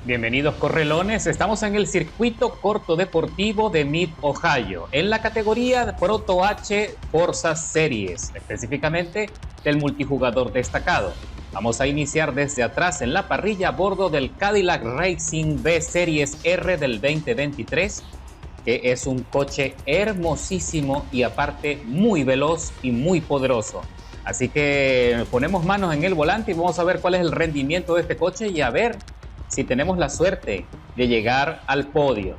Bienvenidos correlones, estamos en el circuito corto deportivo de Mid Ohio, en la categoría Proto H Forza Series, específicamente del multijugador destacado. Vamos a iniciar desde atrás en la parrilla a bordo del Cadillac Racing B Series R del 2023, que es un coche hermosísimo y aparte muy veloz y muy poderoso. Así que ponemos manos en el volante y vamos a ver cuál es el rendimiento de este coche y a ver si tenemos la suerte de llegar al podio.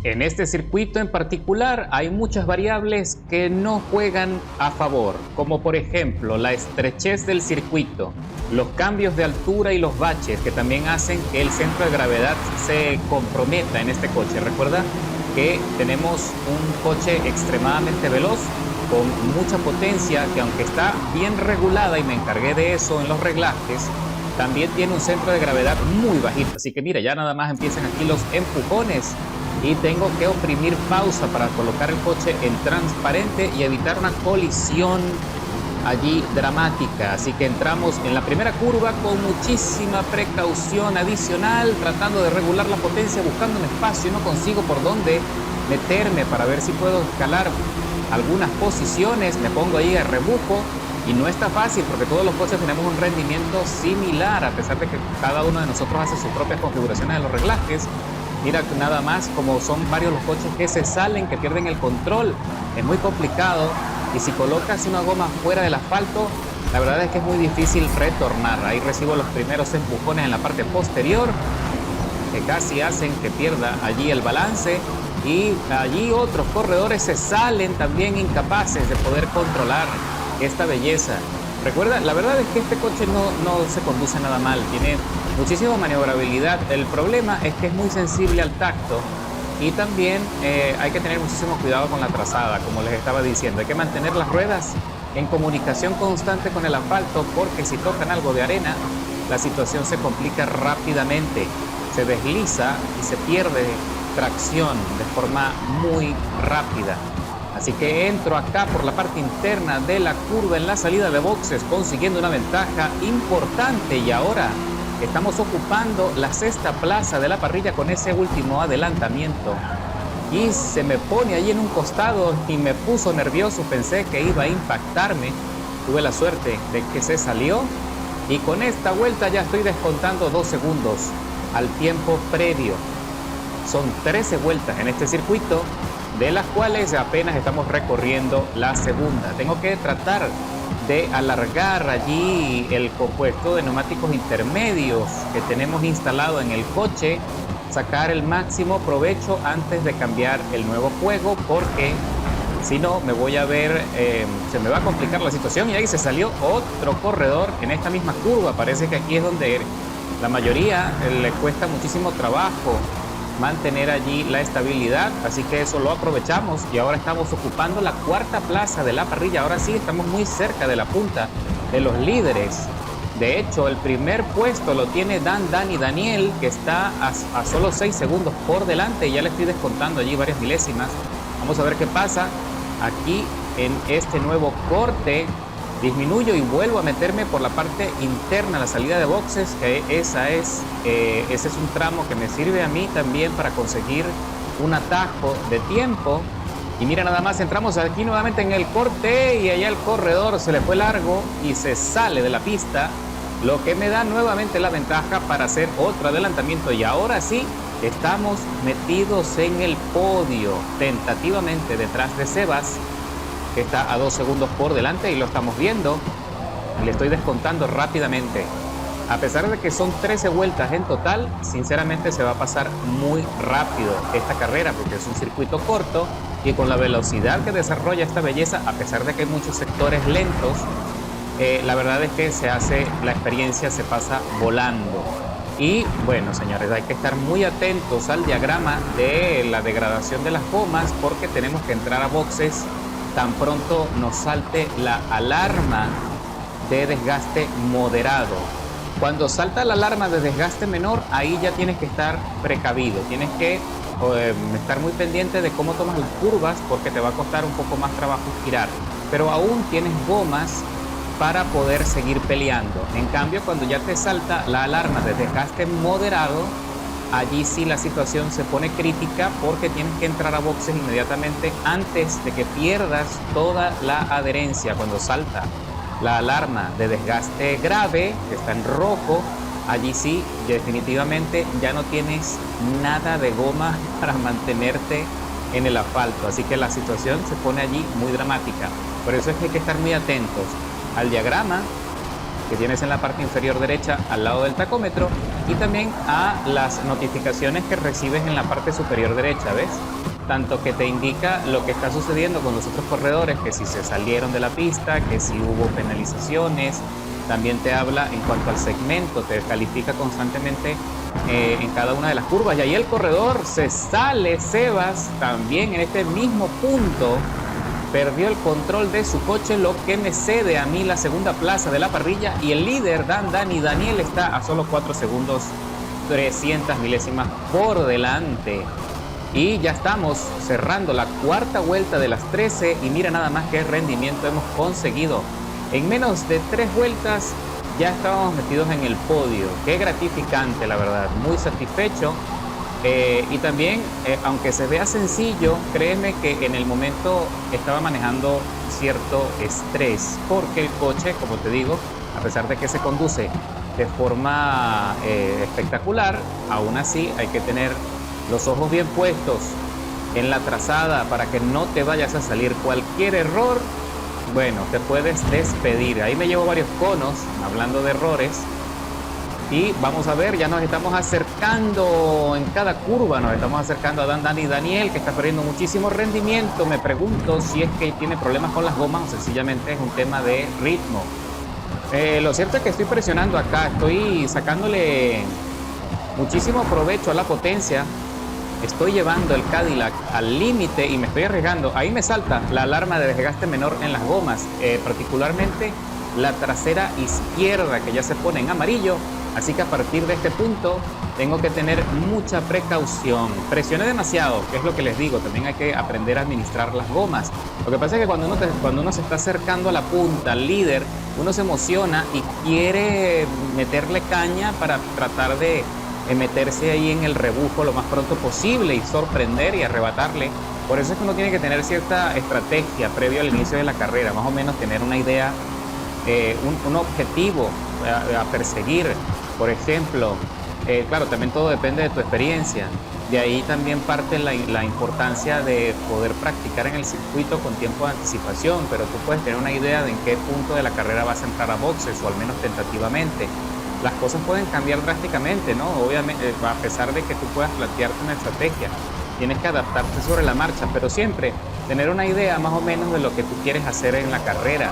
En este circuito en particular hay muchas variables que no juegan a favor, como por ejemplo la estrechez del circuito, los cambios de altura y los baches que también hacen que el centro de gravedad se comprometa en este coche. Recuerda que tenemos un coche extremadamente veloz, con mucha potencia, que aunque está bien regulada y me encargué de eso en los reglajes, también tiene un centro de gravedad muy bajito. Así que mira, ya nada más empiezan aquí los empujones y tengo que oprimir pausa para colocar el coche en transparente y evitar una colisión allí dramática. Así que entramos en la primera curva con muchísima precaución adicional, tratando de regular la potencia, buscando un espacio y no consigo por dónde meterme para ver si puedo escalar algunas posiciones. Me pongo ahí a rebufo y no está fácil porque todos los coches tenemos un rendimiento similar, a pesar de que cada uno de nosotros hace sus propias configuraciones de los reglajes. Mira nada más como son varios los coches que se salen, que pierden el control. Es muy complicado y si colocas una goma fuera del asfalto, la verdad es que es muy difícil retornar. Ahí recibo los primeros empujones en la parte posterior que casi hacen que pierda allí el balance, y allí otros corredores se salen también incapaces de poder controlar esta belleza. Recuerda, la verdad es que este coche no se conduce nada mal, tiene muchísima maniobrabilidad. El problema es que es muy sensible al tacto y también hay que tener muchísimo cuidado con la trazada, como les estaba diciendo. Hay que mantener las ruedas en comunicación constante con el asfalto, porque si tocan algo de arena, la situación se complica rápidamente, se desliza y se pierde tracción de forma muy rápida. Así que entro acá por la parte interna de la curva en la salida de boxes, consiguiendo una ventaja importante, y ahora estamos ocupando la sexta plaza de la parrilla con ese último adelantamiento. Y se me pone ahí en un costado y me puso nervioso, pensé que iba a impactarme. Tuve la suerte de que se salió y con esta vuelta ya estoy descontando 2 segundos al tiempo previo. Son 13 vueltas en este circuito, de las cuales apenas estamos recorriendo la segunda. Tengo que tratar de alargar allí el compuesto de neumáticos intermedios que tenemos instalado en el coche, sacar el máximo provecho antes de cambiar el nuevo juego, porque si no me voy a ver, se me va a complicar la situación. Y ahí se salió otro corredor en esta misma curva. Parece que aquí es donde la mayoría le cuesta muchísimo trabajo mantener allí la estabilidad, así que eso lo aprovechamos y ahora estamos ocupando la cuarta plaza de la parrilla. Ahora sí estamos muy cerca de la punta de los líderes. De hecho, el primer puesto lo tiene Dani Daniel, que está a solo 6 segundos por delante, y ya le estoy descontando allí varias milésimas. Vamos a ver qué pasa aquí en este nuevo corte. Disminuyo y vuelvo a meterme por la parte interna, la salida de boxes, que ese es un tramo que me sirve a mí también para conseguir un atajo de tiempo. Y mira, nada más entramos aquí nuevamente en el corte y allá el corredor se le fue largo y se sale de la pista, lo que me da nuevamente la ventaja para hacer otro adelantamiento. Y ahora sí, estamos metidos en el podio, tentativamente detrás de Sebas, que está a 2 segundos por delante, y lo estamos viendo. Le estoy descontando rápidamente. A pesar de que son 13 vueltas en total, sinceramente se va a pasar muy rápido esta carrera, porque es un circuito corto y con la velocidad que desarrolla esta belleza, a pesar de que hay muchos sectores lentos, la verdad es que la experiencia se pasa volando. Y bueno, señores, hay que estar muy atentos al diagrama de la degradación de las gomas, porque tenemos que entrar a boxes tan pronto nos salte la alarma de desgaste moderado. Cuando salta la alarma de desgaste menor, ahí ya tienes que estar precavido, tienes que estar muy pendiente de cómo tomas las curvas, porque te va a costar un poco más trabajo girar, pero aún tienes gomas para poder seguir peleando. En cambio, cuando ya te salta la alarma de desgaste moderado, allí sí la situación se pone crítica porque tienes que entrar a boxes inmediatamente antes de que pierdas toda la adherencia. Cuando salta la alarma de desgaste grave, que está en rojo, allí sí definitivamente ya no tienes nada de goma para mantenerte en el asfalto, así que la situación se pone allí muy dramática. Por eso es que hay que estar muy atentos al diagrama que tienes en la parte inferior derecha al lado del tacómetro y también a las notificaciones que recibes en la parte superior derecha, ¿ves? Tanto que te indica lo que está sucediendo con los otros corredores, que si se salieron de la pista, que si hubo penalizaciones, también te habla en cuanto al segmento, te califica constantemente en cada una de las curvas. Y ahí el corredor se sale, Sebas, también en este mismo punto, perdió el control de su coche, lo que me cede a mí la segunda plaza de la parrilla, y el líder, Dani Daniel, está a solo 4 segundos, 300 milésimas por delante. Y ya estamos cerrando la cuarta vuelta de las 13 y mira nada más qué rendimiento hemos conseguido. En menos de 3 vueltas ya estábamos metidos en el podio. Qué gratificante, la verdad, muy satisfecho. Y también, aunque se vea sencillo, créeme que en el momento estaba manejando cierto estrés, porque el coche, como te digo, a pesar de que se conduce de forma espectacular, aún así hay que tener los ojos bien puestos en la trazada para que no te vayas a salir. Cualquier error, bueno, te puedes despedir. Ahí me llevo varios conos, hablando de errores. Y vamos a ver, ya nos estamos acercando en cada curva, nos estamos acercando a Dani Daniel, que está perdiendo muchísimo rendimiento. Me pregunto si es que tiene problemas con las gomas o sencillamente es un tema de ritmo. Lo cierto es que estoy presionando acá, estoy sacándole muchísimo provecho a la potencia. Estoy llevando el Cadillac al límite y me estoy arriesgando. Ahí me salta la alarma de desgaste menor en las gomas, particularmente la trasera izquierda, que ya se pone en amarillo. Así que a partir de este punto tengo que tener mucha precaución. Presioné demasiado, que es lo que les digo. También hay que aprender a administrar las gomas. Lo que pasa es que cuando uno se está acercando a la punta, al líder, uno se emociona y quiere meterle caña para tratar de meterse ahí en el rebufo lo más pronto posible y sorprender y arrebatarle. Por eso es que uno tiene que tener cierta estrategia previo al inicio de la carrera, más o menos tener una idea, un objetivo a perseguir. Por ejemplo, claro, también todo depende de tu experiencia. De ahí también parte la importancia de poder practicar en el circuito con tiempo de anticipación, pero tú puedes tener una idea de en qué punto de la carrera vas a entrar a boxes, o al menos tentativamente. Las cosas pueden cambiar drásticamente, ¿no? Obviamente, a pesar de que tú puedas plantearte una estrategia, tienes que adaptarte sobre la marcha, pero siempre tener una idea más o menos de lo que tú quieres hacer en la carrera,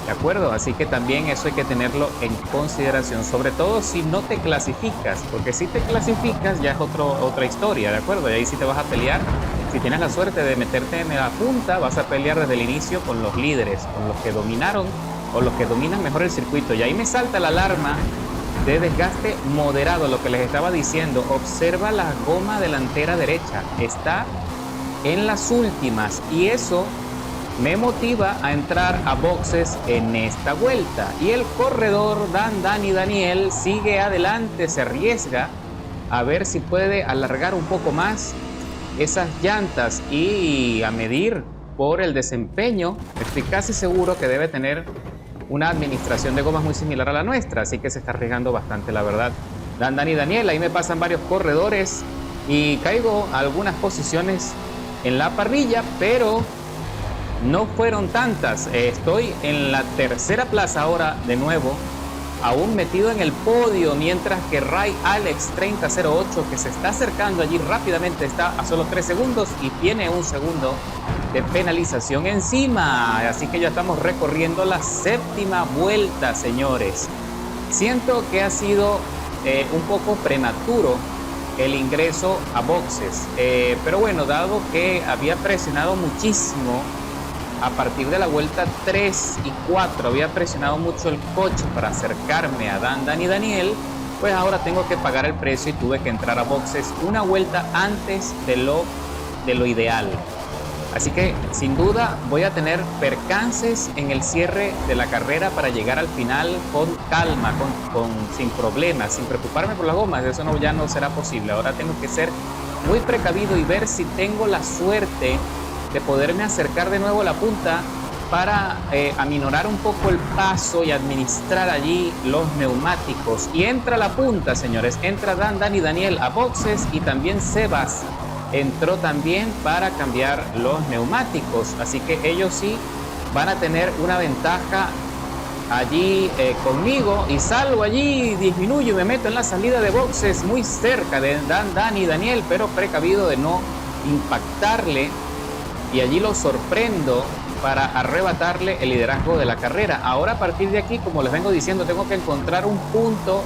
¿de acuerdo? Así que también eso hay que tenerlo en consideración, sobre todo si no te clasificas, porque si te clasificas ya es otra historia, ¿de acuerdo? Y ahí sí te vas a pelear. Si tienes la suerte de meterte en la punta, vas a pelear desde el inicio con los líderes, con los que dominaron o los que dominan mejor el circuito. Y ahí me salta la alarma de desgaste moderado, lo que les estaba diciendo. Observa la goma delantera derecha, está en las últimas y eso me motiva a entrar a boxes en esta vuelta. Y el corredor Dani Daniel sigue adelante, se arriesga a ver si puede alargar un poco más esas llantas y a medir por el desempeño. Estoy casi seguro que debe tener una administración de gomas muy similar a la nuestra, así que se está arriesgando bastante, la verdad. Dani Daniel, ahí me pasan varios corredores y caigo a algunas posiciones en la parrilla, pero no fueron tantas. Estoy en la tercera plaza ahora de nuevo, aún metido en el podio, mientras que Ray Alex 3008, que se está acercando allí rápidamente, está a solo 3 segundos y tiene un segundo de penalización encima. Así que ya estamos recorriendo la séptima vuelta, señores. Siento que ha sido un poco prematuro el ingreso a boxes, pero bueno, dado que había presionado muchísimo a partir de la vuelta 3 y 4, había presionado mucho el coche para acercarme a Dani Daniel, pues ahora tengo que pagar el precio y tuve que entrar a boxes una vuelta antes de lo ideal. Así que sin duda voy a tener percances en el cierre de la carrera para llegar al final con calma, sin problemas, sin preocuparme por las gomas. Eso ya no será posible. Ahora tengo que ser muy precavido y ver si tengo la suerte de poderme acercar de nuevo a la punta para aminorar un poco el paso y administrar allí los neumáticos. Y entra la punta, señores. Entra Dan y Daniel a boxes, y también Sebas entró también para cambiar los neumáticos. Así que ellos sí van a tener una ventaja allí conmigo, y salgo allí, disminuyo y me meto en la salida de boxes muy cerca de Dan y Daniel, pero precavido de no impactarle, y allí lo sorprendo para arrebatarle el liderazgo de la carrera. Ahora, a partir de aquí, como les vengo diciendo, tengo que encontrar un punto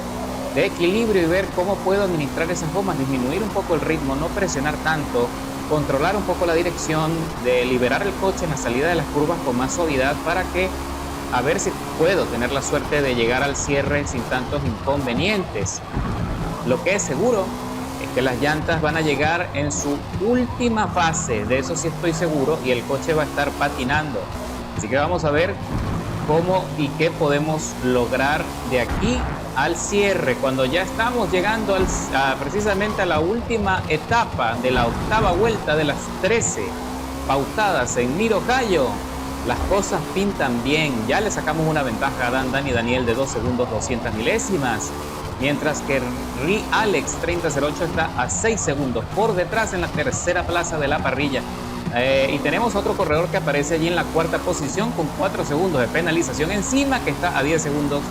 de equilibrio y ver cómo puedo administrar esas gomas, disminuir un poco el ritmo, no presionar tanto, controlar un poco la dirección, de liberar el coche en la salida de las curvas con más suavidad, para que a ver si puedo tener la suerte de llegar al cierre sin tantos inconvenientes. Lo que es seguro es que las llantas van a llegar en su última fase, de eso sí estoy seguro, y el coche va a estar patinando. Así que vamos a ver cómo y qué podemos lograr de aquí al cierre, cuando ya estamos llegando precisamente a la última etapa de la octava vuelta de las 13 pautadas en Mid Ohio. Las cosas pintan bien. Ya le sacamos una ventaja a Dan y Daniel de 2 segundos 200 milésimas, mientras que Alex 3008 está a 6 segundos por detrás en la tercera plaza de la parrilla. Y tenemos otro corredor que aparece allí en la cuarta posición con 4 segundos de penalización encima, que está a 10 segundos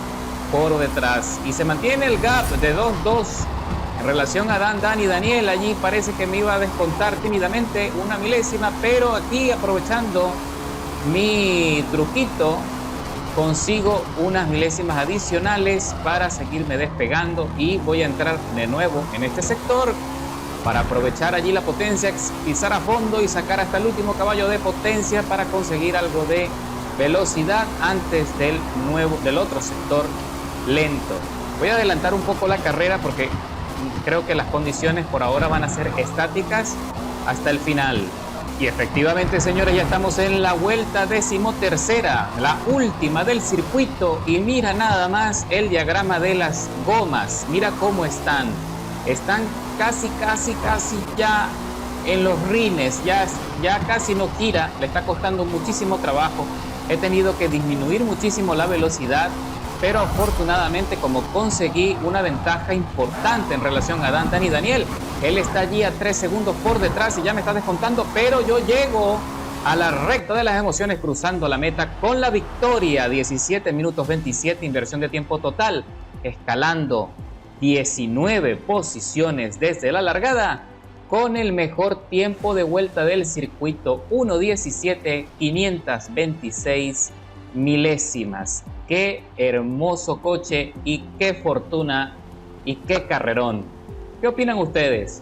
por detrás, y se mantiene el gap de 2-2 en relación a Dan y Daniel. Allí parece que me iba a descontar tímidamente una milésima, pero aquí, aprovechando mi truquito, consigo unas milésimas adicionales para seguirme despegando, y voy a entrar de nuevo en este sector para aprovechar allí la potencia, pisar a fondo y sacar hasta el último caballo de potencia para conseguir algo de velocidad antes del otro sector lento. Voy a adelantar un poco la carrera porque creo que las condiciones por ahora van a ser estáticas hasta el final. Y efectivamente, señores, ya estamos en la vuelta 13ª, la última del circuito, y mira nada más el diagrama de las gomas. Mira cómo están casi ya en los rines, ya casi no gira, le está costando muchísimo trabajo. He tenido que disminuir muchísimo la velocidad, pero afortunadamente, como conseguí una ventaja importante en relación a Dan y Daniel, él está allí a 3 segundos por detrás y ya me está descontando, pero yo llego a la recta de las emociones, cruzando la meta con la victoria. 17 minutos 27, inversión de tiempo total, escalando 19 posiciones desde la largada, con el mejor tiempo de vuelta del circuito, 1:17.526 milésimas. Qué hermoso coche, y qué fortuna, y qué carrerón. ¿Qué opinan ustedes?